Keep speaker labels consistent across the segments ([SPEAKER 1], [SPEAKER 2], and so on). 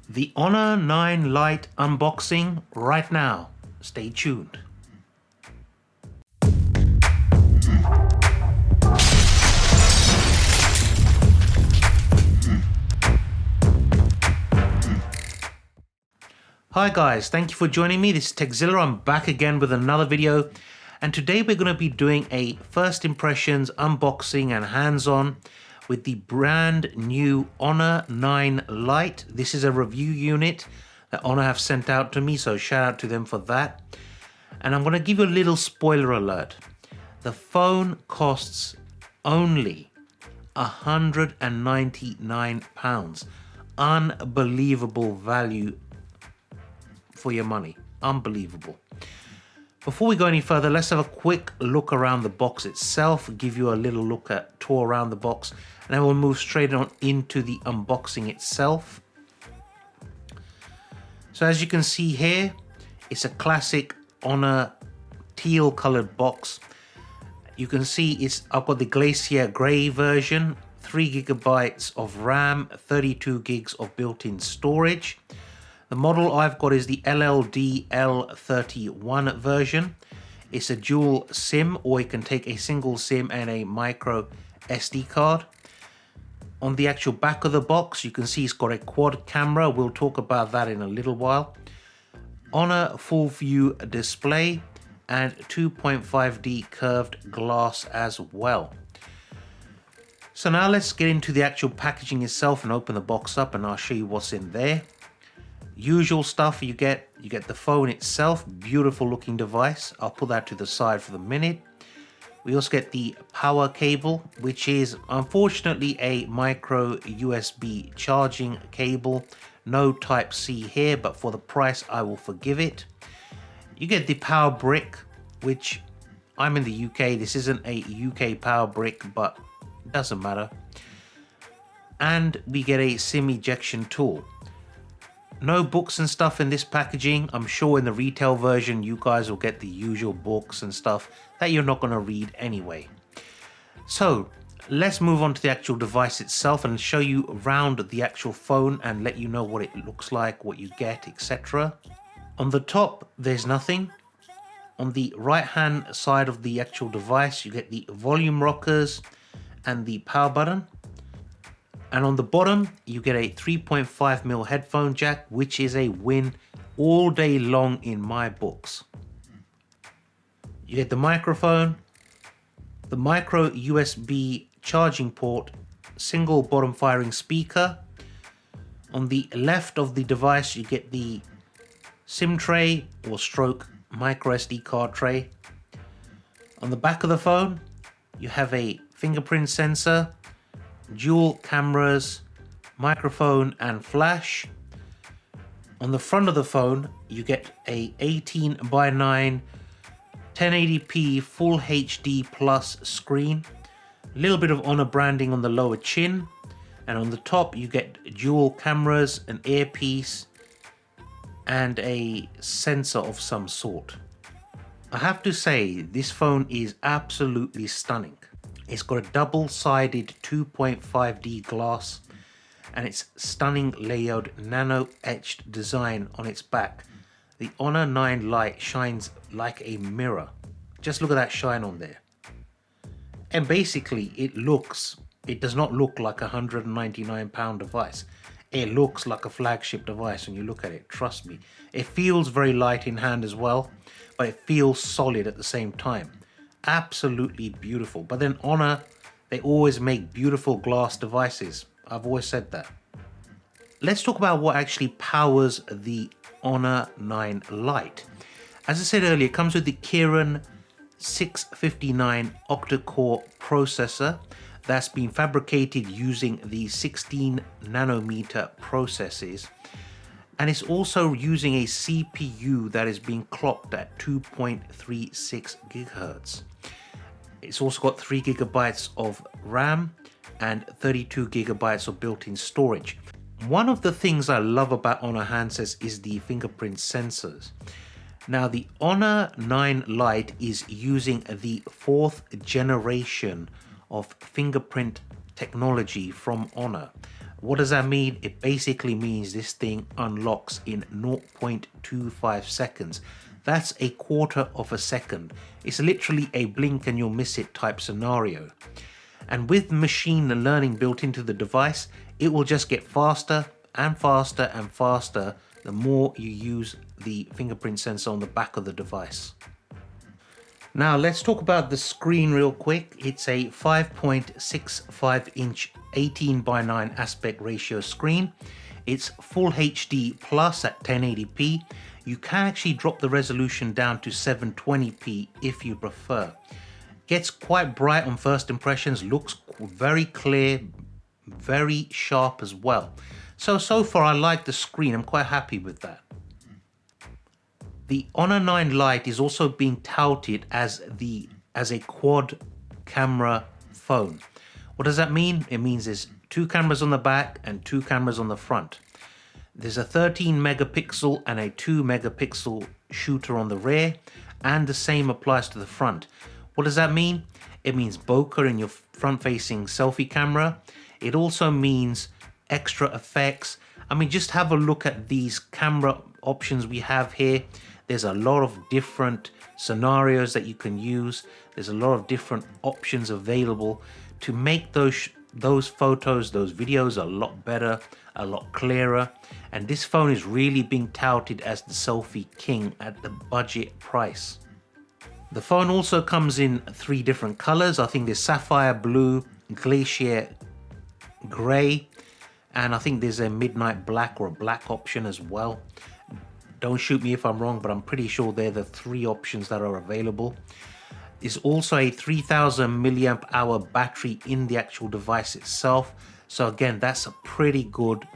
[SPEAKER 1] The Honor 9 Lite unboxing right now. Stay tuned. Hi guys, thank you for joining me. This is Zilla. I'm back again with another video, and today we're going to be doing a first impressions unboxing and hands-on with the brand new Honor 9 Lite. This is a review unit that Honor have sent out to me, so shout out to them for that. And I'm going to give you a little spoiler alert. The phone costs only £199. Unbelievable value for your money. Unbelievable. Before we go any further, let's have a quick look around the box itself, give you a little look at tour around the box, and then we'll move straight on into the unboxing itself. So as you can see here, it's a classic Honor teal colored box. You can see I've got the Glacier Grey version, 3 GB of RAM, 32 gigs of built-in storage. The model I've got is the LLD L31 version. It's a dual SIM, or you can take a single SIM and a micro SD card. On the actual back of the box, you can see it's got a quad camera. We'll talk about that in a little while. Honor FullView display and 2.5D curved glass as well. So now let's get into the actual packaging itself and open the box up, and I'll show you what's in there. Usual stuff you get the phone itself, beautiful looking device. I'll put that to the side for the minute. We also get the power cable, which is unfortunately a micro USB charging cable. No type C here, but for the price I will forgive it. You get the power brick, which I'm in the UK. This isn't a UK power brick, but it doesn't matter. And we get a SIM ejection tool. No books and stuff in this packaging. I'm sure in the retail version you guys will get the usual books and stuff that you're not going to read anyway. So let's move on to the actual device itself and show you around the actual phone and let you know what it looks like, what you get, etc. On the top there's nothing. On the right hand side of the actual device you get the volume rockers and the power button. And on the bottom, you get a 3.5mm headphone jack, which is a win all day long in my books. You get the microphone, the micro USB charging port, single bottom firing speaker. On the left of the device, you get the SIM tray or stroke micro SD card tray. On the back of the phone, you have a fingerprint sensor, dual cameras, microphone and flash. On the front of the phone you get a 18:9 1080p full HD plus screen, a little bit of Honor branding on the lower chin, and on the top you get dual cameras, an earpiece and a sensor of some sort. I have to say this phone is absolutely stunning. It's got a double-sided 2.5D glass and its stunning layered nano-etched design on its back. The Honor 9 Lite shines like a mirror. Just look at that shine on there. And basically it does not look like a £199 device. It looks like a flagship device when you look at it, trust me. It feels very light in hand as well, but it feels solid at the same time. Absolutely beautiful. But then Honor, they always make beautiful glass devices. I've always said that. Let's talk about what actually powers the Honor 9 Lite. As I said earlier, it comes with the Kirin 659 octa-core processor that's been fabricated using the 16 nanometer processes. And it's also using a CPU that is being clocked at 2.36 gigahertz. It's also got 3 GB of RAM and 32 GB of built-in storage. One of the things I love about Honor handsets is the fingerprint sensors. Now the Honor 9 Lite is using the 4th generation of fingerprint technology from Honor. What does that mean? It basically means this thing unlocks in 0.25 seconds. That's a quarter of a second. It's literally a blink and you'll miss it type scenario. And with machine learning built into the device, it will just get faster and faster and faster the more you use the fingerprint sensor on the back of the device. Now let's talk about the screen real quick. It's a 5.65 inch 18:9 aspect ratio screen. It's full HD plus at 1080p. You can actually drop the resolution down to 720p if you prefer. Gets quite bright on first impressions, looks very clear, very sharp as well. So far I like the screen, I'm quite happy with that. The Honor 9 Lite is also being touted as a quad camera phone. What does that mean? It means there's 2 cameras on the back and 2 cameras on the front. There's a 13 megapixel and a 2 megapixel shooter on the rear, and the same applies to the front. What does that mean? It means bokeh in your front-facing selfie camera. It also means extra effects. I mean, just have a look at these camera options we have here. There's a lot of different scenarios that you can use. There's a lot of different options available to make those photos, those videos a lot better, a lot clearer. And this phone is really being touted as the selfie king at the budget price. The phone also comes in 3 different colors. I think there's sapphire blue, glacier gray, and I think there's a midnight black or a black option as well. Don't shoot me if I'm wrong, but I'm pretty sure they're the 3 options that are available. There's also a 3000 milliamp hour battery in the actual device itself. So again, that's a pretty good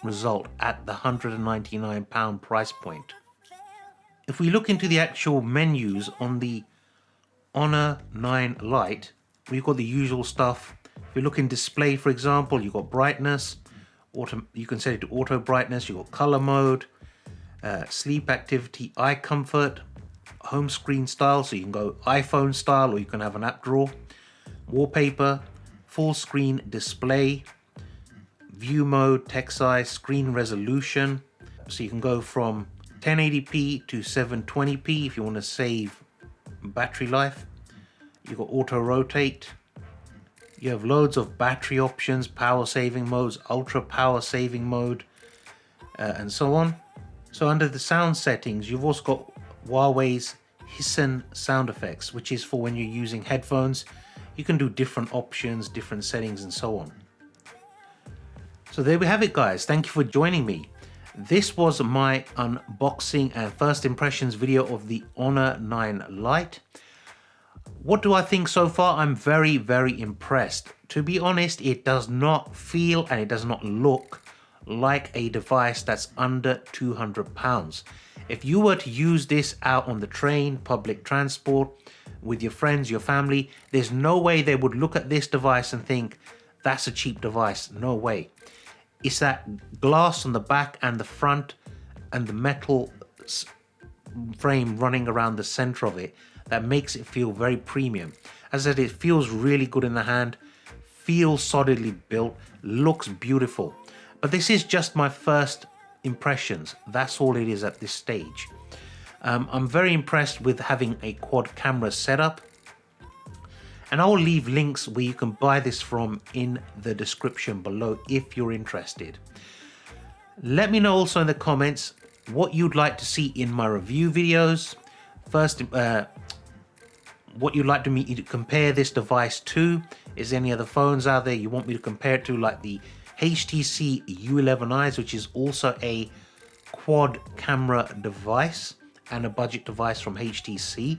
[SPEAKER 1] result at the £199 price point. If we look into the actual menus on the Honor 9 Lite, we've got the usual stuff. If you look in display, for example, you've got brightness, you can set it to auto brightness, you've got color mode, sleep activity, eye comfort, home screen style, so you can go iPhone style or you can have an app drawer, wallpaper, full screen display, view mode, text size, screen resolution, so you can go from 1080p to 720p if you want to save battery life. You've got auto rotate. You have loads of battery options, power saving modes, ultra power saving mode, and so on. So under the sound settings, you've also got Huawei's Hissen sound effects, which is for when you're using headphones. You can do different options, different settings, and so on. So there we have it, guys. Thank you for joining me. This was my unboxing and first impressions video of the Honor 9 Lite. What do I think so far? I'm very, very impressed. To be honest, it does not feel and it does not look like a device that's under £200. If you were to use this out on the train, public transport, with your friends, your family, there's no way they would look at this device and think, that's a cheap device. No way. It's that glass on the back and the front and the metal frame running around the center of it that makes it feel very premium. As I said, it feels really good in the hand, feels solidly built, looks beautiful. But this is just my first impressions. That's all it is at this stage. I'm very impressed with having a quad camera setup. And I will leave links where you can buy this from in the description below if you're interested. Let me know also in the comments what you'd like to see in my review videos. First, what you'd like me to compare this device to. Is there any other phones out there you want me to compare it to, like the HTC U11Is, which is also a quad camera device and a budget device from HTC.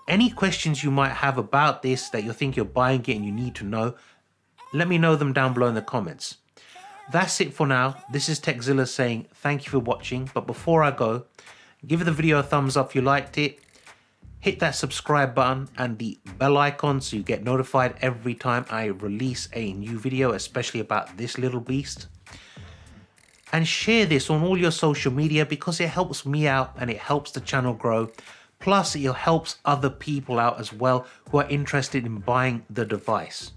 [SPEAKER 1] Any questions you might have about this that you think you're buying it and you need to know, let me know them down below in the comments. That's it for now. This is Zilla saying thank you for watching. But before I go, give the video a thumbs up if you liked it. Hit that subscribe button and the bell icon so you get notified every time I release a new video, especially about this little beast. And share this on all your social media because it helps me out and it helps the channel grow. Plus, it helps other people out as well who are interested in buying the device.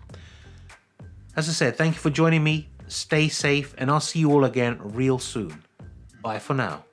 [SPEAKER 1] As I said, thank you for joining me. Stay safe, and I'll see you all again real soon. Bye for now.